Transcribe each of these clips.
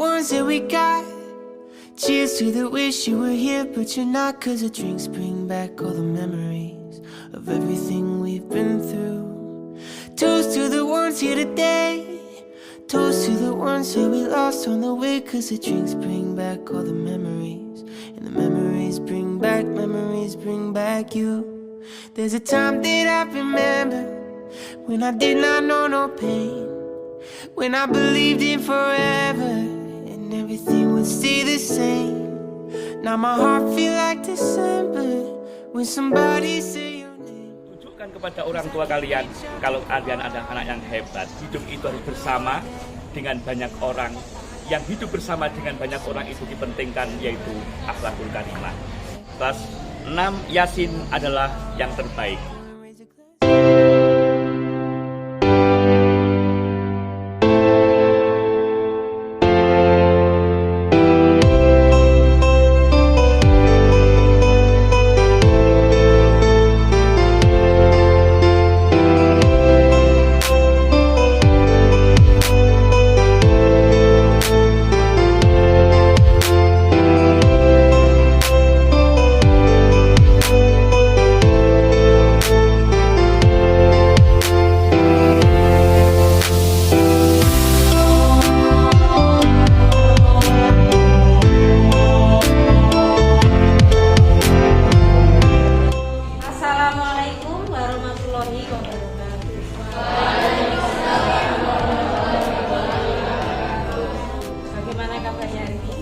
ones that we got. Cheers to the wish you were here, but you're not. 'Cause the drinks bring back all the memories of everything we've been through. Toast to the ones here today. Toast to the ones that we lost on the way. 'Cause the drinks bring back all the memories, and the memories bring back you. There's a time that I remember when I did not know no pain, when I believed in forever and everything would stay the same. Now my heart feel like December when somebody say your name. Tunjukkan kepada orang tua kalian kalau kalian ada anak yang hebat. Hidup itu harus bersama dengan banyak orang. Yang hidup bersama dengan banyak orang itu dipentingkan, yaitu akhlakul karimah. Kelas 6 Yasin adalah yang terbaik. Bagaimana kabarnya hari ini?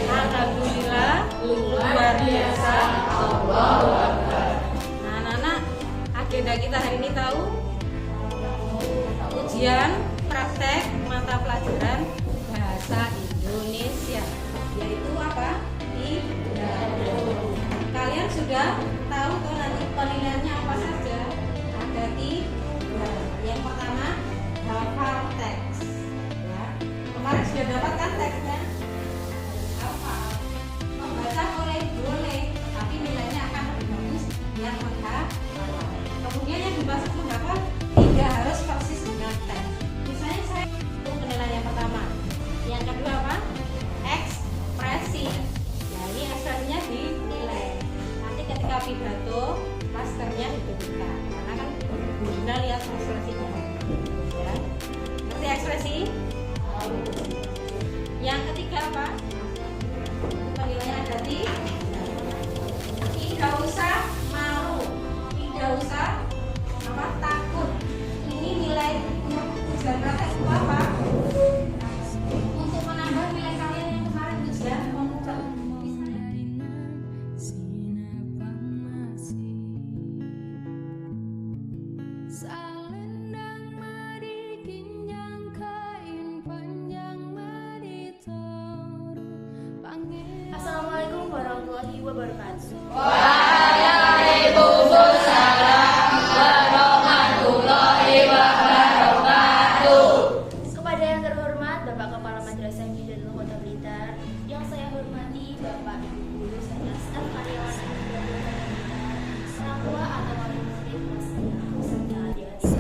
Alhamdulillah, luar biasa. Nah, anak-anak, agenda kita hari ini tahu? Ujian praktek mata pelajaran bahasa Indonesia, yaitu apa? Pidato. Kalian sudah tahu tuh nanti penilaiannya apa saja? Ada 3. Yang pertama, hafal teks. Ya. Kemarin sudah dapatkan teksnya? Hafal. Membaca boleh, tapi nilainya akan lebih bagus yang menghafal. Kemudian yang dimaksud menghafal tidak harus persis dengan teks. Misalnya saya itu penilaian yang pertama. Yang kedua apa? Ekspresi. Nah, ini ekspresinya dinilai. Nanti ketika pidato, maskernya diberikan. Karena kan Bunda lihat ekspresinya. Ya. Ngerti ekspresi? Yang ketiga apa? Penilaian ada tidak usah malu, tidak usah apa takut. Ini nilai untuk ujian praktek itu apa? Untuk menambah nilai kalian yang kemarin ujian membuka. Assalamualaikum warahmatullahi wabarakatuh. Waalaikumsalam warahmatullahi wabarakatuh. Kepada yang terhormat Bapak Kepala Madrasah Ibtidaiyah Kota Blitar, yang saya hormati Bapak Ibu guru serta staf karyawan Ibtidaiyah Kota Blitar, orang tua atau wali murid serta adik-adik.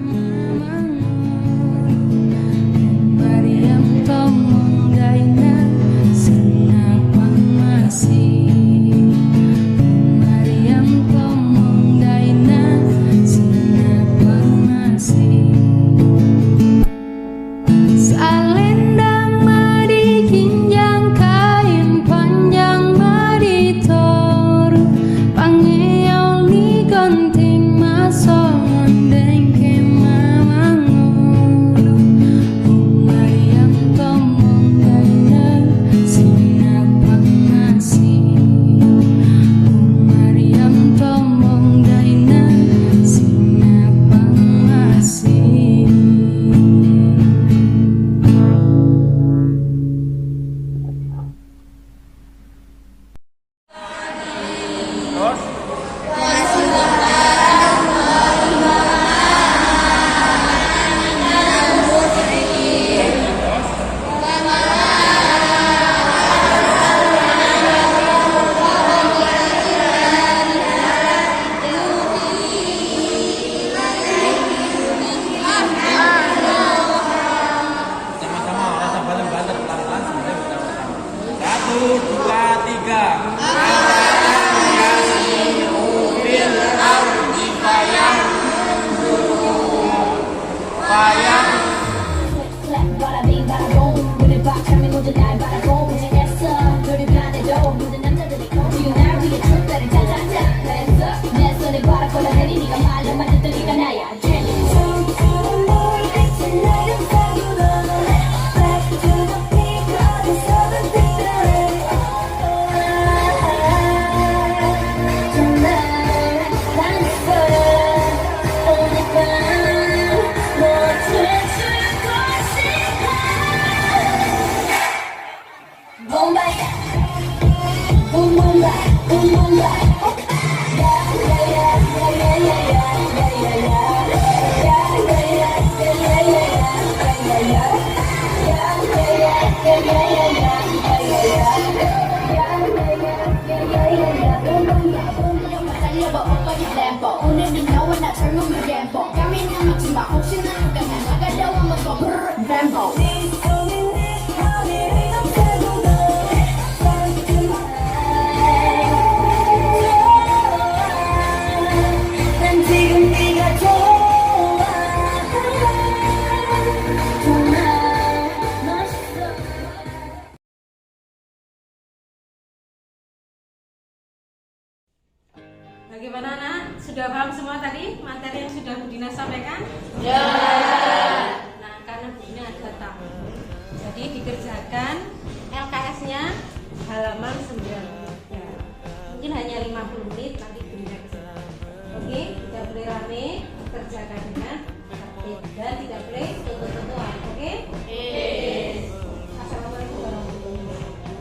Mama 모두 날 바라보고 지냈어 너를 변해도 모든 남자들이 지금 날 위해 춤들을 짜자자 Hands up 내 손에 바라보라 내리 네가 말려 만졌던 네가 나야 오늘 네 너와 나 젊음의 램보 까미는 막지마 혹시 나 누가 나 나가려고 한번 더 램보 난 지금 네가 좋아 정말 멋있어 Bagaimana anak? Sudah paham semua tadi materi yang sudah Bu Dina sampaikan? Ya. Nah, karena Bu Dina ada tamu, jadi dikerjakan LKS-nya halaman 9. Ya. Mungkin hanya 50 menit nanti Bu Dina kerjakan. Oke, tidak boleh rame, kerjakan dengan tertib dan tidak boleh tutup-tutupan. Oke? Assalamualaikum warahmatullahi wabarakatuh.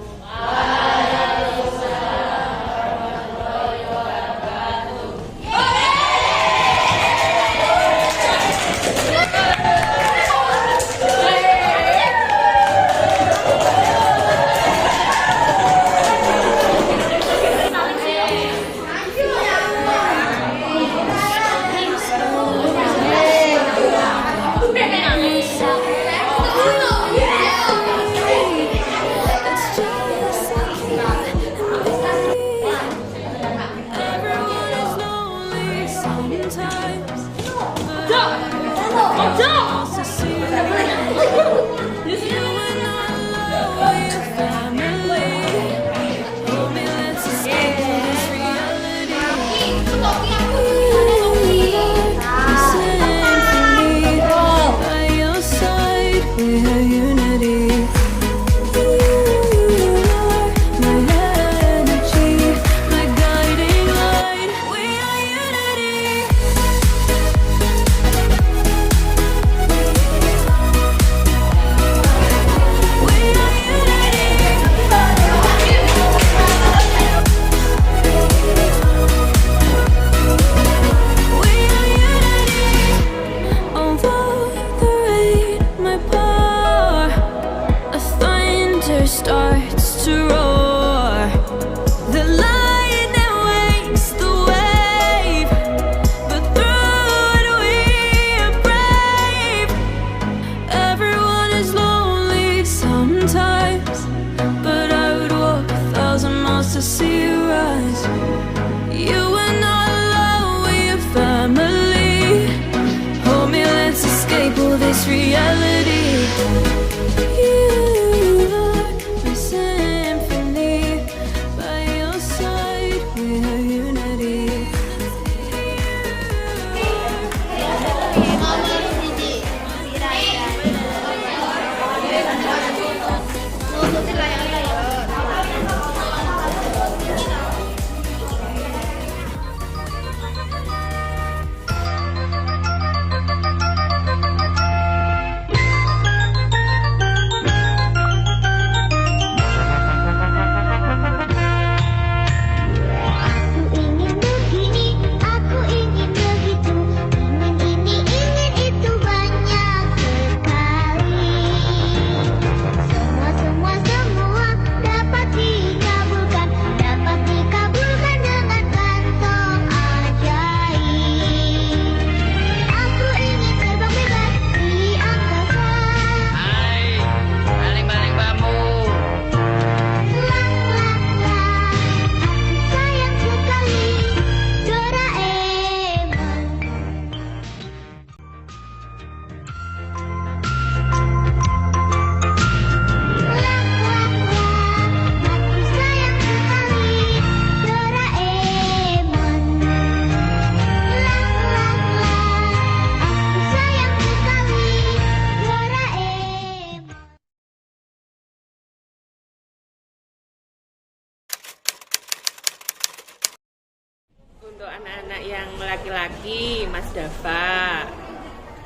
Anak yang laki-laki, Mas Dava,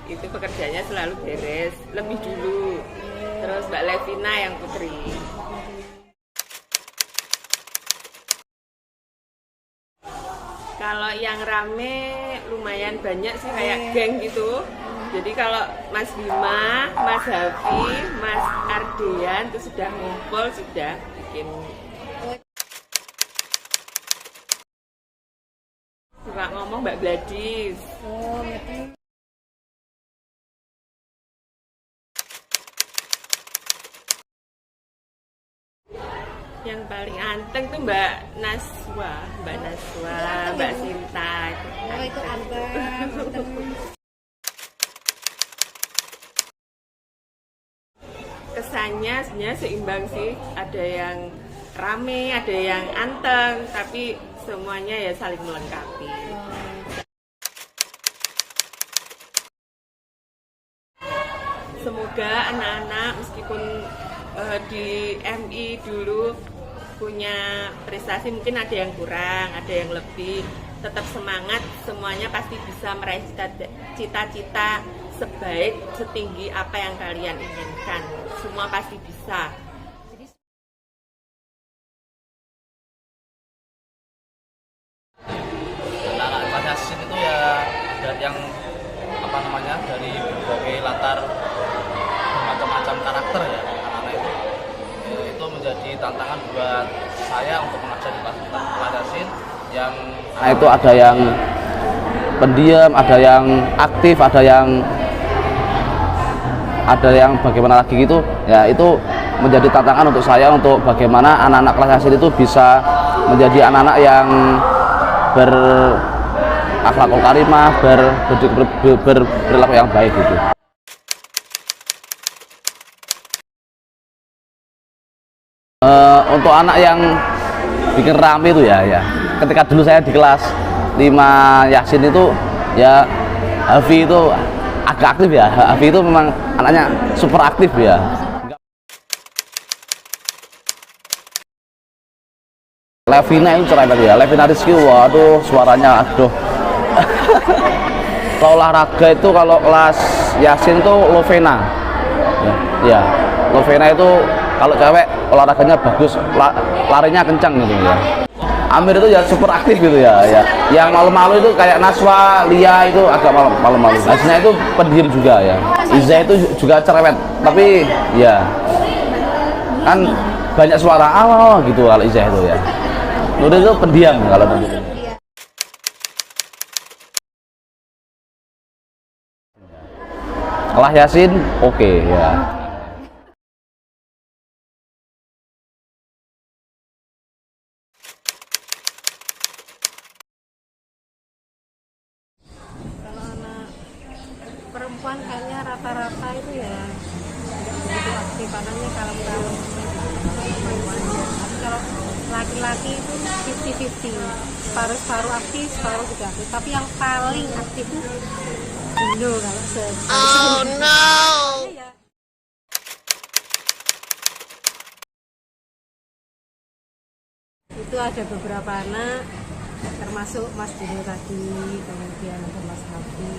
itu pekerjaannya selalu beres, lebih dulu. Terus Mbak Levina yang putri. Kalau yang rame lumayan banyak sih, kayak geng gitu. Jadi kalau Mas Bima, Mas Hafi, Mas Ardian itu sudah ngumpul, sudah bikin. Suka ngomong Mbak Gladys. Yang paling anteng tuh Mbak Naswa, Mbak Sinta. Oh, itu anteng. Kesannya sebenarnya seimbang sih, ada yang rame, ada yang anteng, tapi semuanya ya saling melengkapi. Semoga anak-anak meskipun di MI dulu punya prestasi, mungkin ada yang kurang, ada yang lebih, tetap semangat, semuanya pasti bisa meraih cita-cita sebaik, setinggi apa yang kalian inginkan. Semua pasti bisa. Anak-anak kelas Yasin itu ya dari yang dari berbagai latar bermacam-macam karakter ya anak-anak itu. Itu menjadi tantangan buat saya untuk mengajar di kelas Yasin yang itu ada yang pendiam, ada yang aktif, ada yang bagaimana lagi gitu ya. Itu menjadi tantangan untuk saya, untuk bagaimana anak-anak kelas Yasin itu bisa menjadi anak-anak yang berakhlakul karimah, berperilaku yang baik gitu. Untuk anak yang bikin rame itu ya, ketika dulu saya di kelas 5 Yasin itu ya, Hafi itu agak aktif ya. Hafi itu memang anaknya super aktif ya. Levina itu cerewet ya, Levina Rizky, waduh suaranya aduh. Kalau olahraga itu kalau kelas Yasin itu Lovena ya, Lovena itu kalau cewek olahraganya bagus, larinya kencang gitu ya. Amir itu ya super aktif gitu ya. Yang malu-malu itu kayak Naswa, Lia itu agak malu-malu. Aslinya itu pendiam juga ya. Iza itu juga cerewet, tapi ya kan banyak suara awal gitu kalau Iza itu ya. Nurul itu pendiam kalau Nurul. Kelas Yasin oke ya. Perempuan kayaknya rata-rata itu ya begitu aktif, anaknya kalem-kalem. Tapi kalau laki-laki itu 50-50, separuh aktif, separuh tidak aktif. Tapi yang paling aktif itu Indo kalau Oh no! ya. Itu ada beberapa anak, termasuk Mas Dino tadi, kemudian ada Mas Hafi,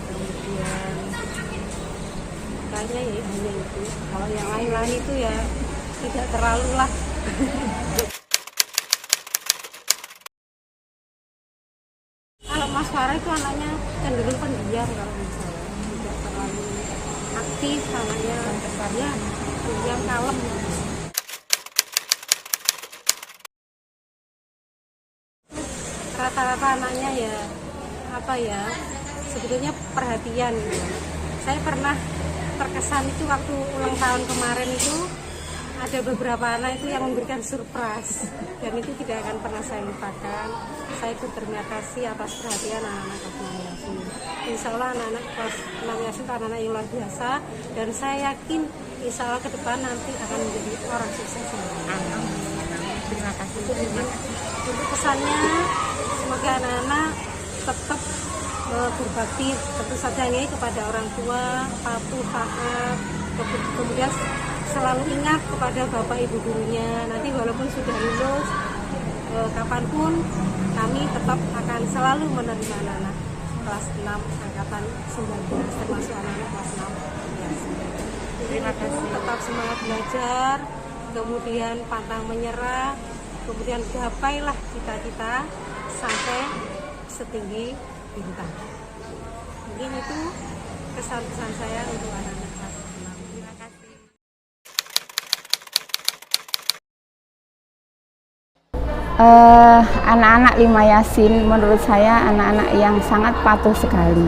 kemudian kayaknya ya hanya itu. Kalau yang lain-lain itu ya tidak terlalu lah. Kalau Mas Farah itu anaknya cenderung pendiam, kalau misalnya tidak terlalu aktif, anaknya ya pendiam, kalem. Rata-rata anaknya ya apa ya, sebetulnya perhatian gitu. Saya pernah terkesan itu waktu ulang tahun kemarin itu ada beberapa anak itu yang memberikan surprise, dan itu tidak akan pernah saya lupakan. Saya berterima kasih atas perhatian anak-anak kelas 6 Yasin. Insya Allah anak-anak kelas 6 Yasin itu anak-anak yang luar biasa, dan saya yakin insya Allah ke depan nanti akan menjadi orang sukses. Terima kasih. Untuk pesannya, semoga anak-anak tetap berbakti tentu saja ini kepada orang tua, patuh, taat, kemudian selalu ingat kepada bapak ibu gurunya. Nanti walaupun sudah lulus, kapanpun kami tetap akan selalu menerima anak-anak kelas 6 angkatan 19 termasuk anak-anak kelas 6 ya. Terima kasih. Tetap semangat belajar, kemudian pantang menyerah, kemudian gapailah cita-cita sampai setinggi bintang. Mungkin itu kesan-pesan saya untuk anak-anak kelas 6. Terima kasih. Anak-anak Lima Yasin menurut saya anak-anak yang sangat patuh sekali.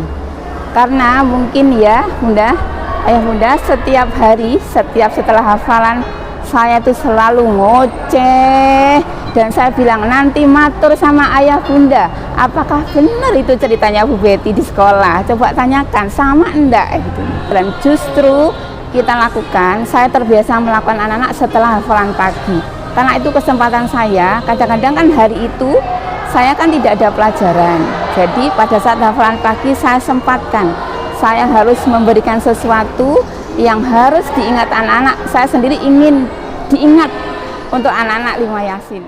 Karena mungkin ya Bunda, Ayah Bunda, setiap hari, setiap setelah hafalan saya tuh selalu ngoceh dan saya bilang nanti matur sama Ayah Bunda. Apakah benar itu ceritanya Bu Betty di sekolah? Coba tanyakan, sama enggak gitu. Dan justru kita lakukan, saya terbiasa melakukan anak-anak setelah hafalan pagi. Karena itu kesempatan saya, kadang-kadang kan hari itu saya kan tidak ada pelajaran. Jadi pada saat hafalan pagi saya sempatkan, saya harus memberikan sesuatu yang harus diingat anak-anak. Saya sendiri ingin diingat untuk anak-anak Lima Yasin.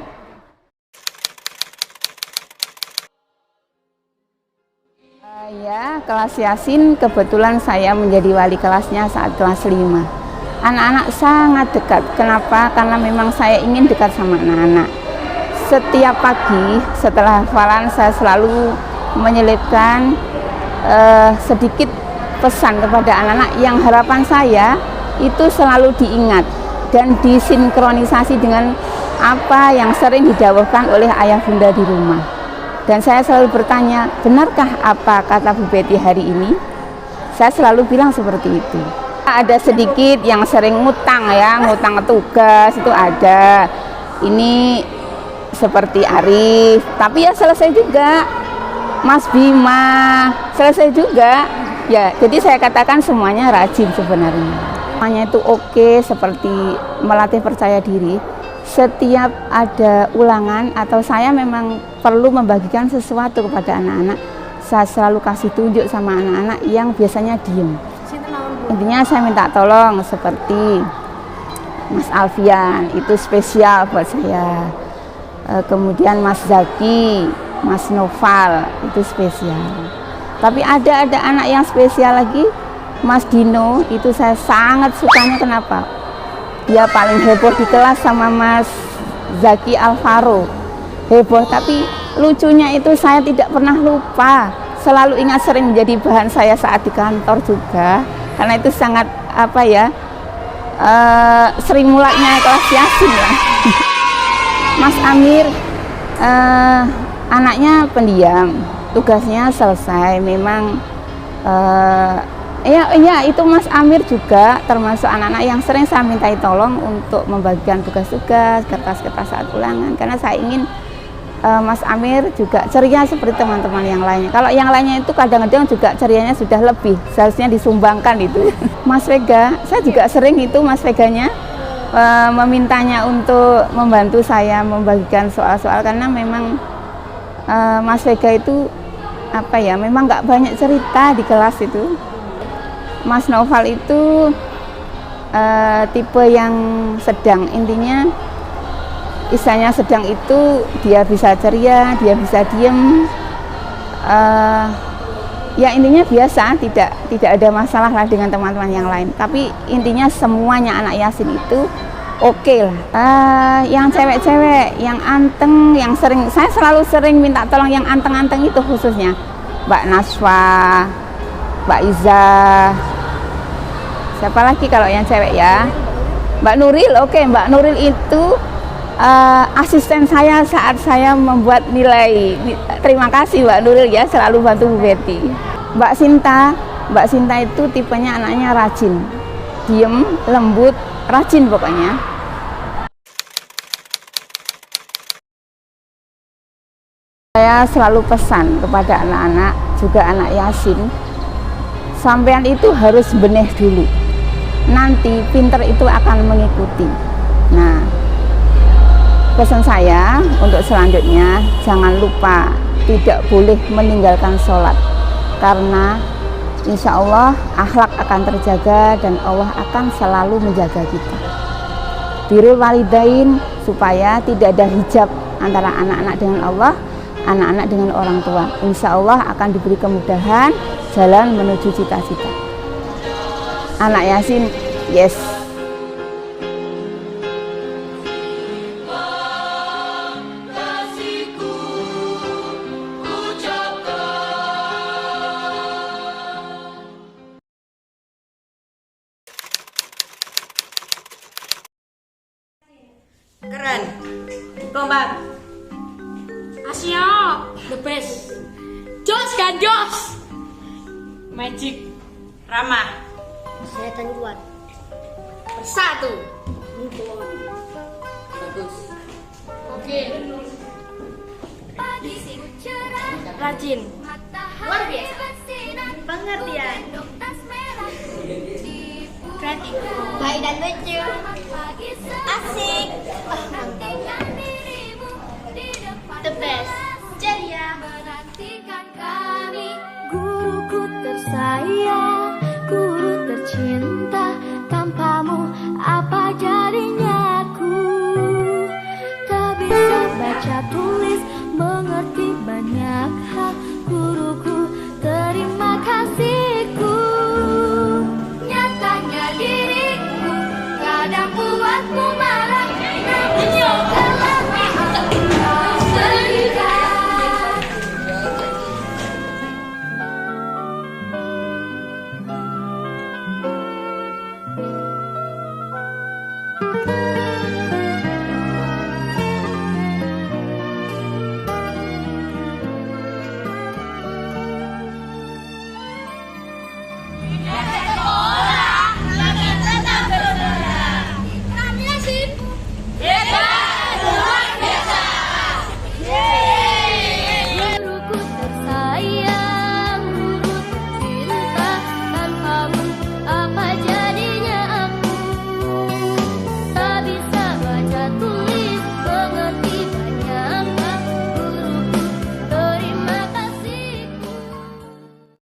Ya, kelas Yasin kebetulan saya menjadi wali kelasnya saat kelas 5. Anak-anak sangat dekat. Kenapa? Karena memang saya ingin dekat sama anak-anak. Setiap pagi setelah hafalan saya selalu menyelipkan sedikit pesan kepada anak-anak yang harapan saya itu selalu diingat dan disinkronisasi dengan apa yang sering didawahkan oleh Ayah Bunda di rumah. Dan saya selalu bertanya, benarkah apa kata Bu Betty hari ini? Saya selalu bilang seperti itu. Ada sedikit yang sering ngutang ya, ngutang tugas itu ada. Ini seperti Arif, tapi ya selesai juga. Mas Bima, selesai juga. Ya, jadi saya katakan semuanya rajin sebenarnya. Semuanya itu oke, seperti melatih percaya diri. Setiap ada ulangan atau saya memang perlu membagikan sesuatu kepada anak-anak, saya selalu kasih tunjuk sama anak-anak yang biasanya diem. Intinya saya minta tolong seperti Mas Alfian, itu spesial buat saya. Kemudian Mas Zaki, Mas Noval, itu spesial. Tapi ada anak yang spesial lagi, Mas Dino, itu saya sangat sukanya. Kenapa? Dia paling heboh di kelas sama Mas Zaki Alvaro. Heboh, tapi lucunya itu saya tidak pernah lupa. Selalu ingat, sering menjadi bahan saya saat di kantor juga. Karena itu sangat apa ya, Sri Mulanya kelas Yasin lah. Mas Amir anaknya pendiam, tugasnya selesai. Memang ya itu Mas Amir juga termasuk anak-anak yang sering saya mintai tolong untuk membagikan tugas-tugas, kertas-kertas saat ulangan. Karena saya ingin Mas Amir juga ceria seperti teman-teman yang lainnya. Kalau yang lainnya itu kadang-kadang juga cerianya sudah lebih, seharusnya disumbangkan itu. Mas Vega, saya juga sering itu Mas Veganya memintanya untuk membantu saya membagikan soal-soal, karena memang Mas Vega itu apa ya, memang nggak banyak cerita di kelas itu. Mas Noval itu tipe yang sedang, intinya istilahnya sedang itu dia bisa ceria, dia bisa diem, ya intinya biasa, tidak ada masalah lah dengan teman-teman yang lain. Tapi intinya semuanya anak Yasin itu oke lah. Yang cewek-cewek, yang anteng, yang sering, saya selalu sering minta tolong yang anteng-anteng itu, khususnya Mbak Naswa, Mbak Iza, siapa lagi kalau yang cewek ya, Mbak Nuril. Oke, Mbak Nuril itu asisten saya saat saya membuat nilai. Terima kasih Mbak Nuril ya, selalu bantu Bu Betty. Mbak Sinta itu tipenya anaknya rajin, diem, lembut, rajin pokoknya. Saya selalu pesan kepada anak-anak, juga anak Yasin, sampean itu harus benih dulu, nanti pinter itu akan mengikuti. Nah, pesan saya untuk selanjutnya, jangan lupa tidak boleh meninggalkan sholat, karena insya Allah akhlak akan terjaga dan Allah akan selalu menjaga kita. Birrul walidain, supaya tidak ada hijab antara anak-anak dengan Allah, anak-anak dengan orang tua. Insya Allah akan diberi kemudahan jalan menuju cita-cita. Anak yasin, yes. Keren. Kompak. Asia, the best. Jos kan Jos. Magic. Ramah. Setan kuat. Bersatu. Bagus. Oke. Rajin. Luar biasa. Pengertian. Kreatif. Baik dan lucu. Asik. Mantap. The best. Ceria. Guruku tersayang, guru tercinta.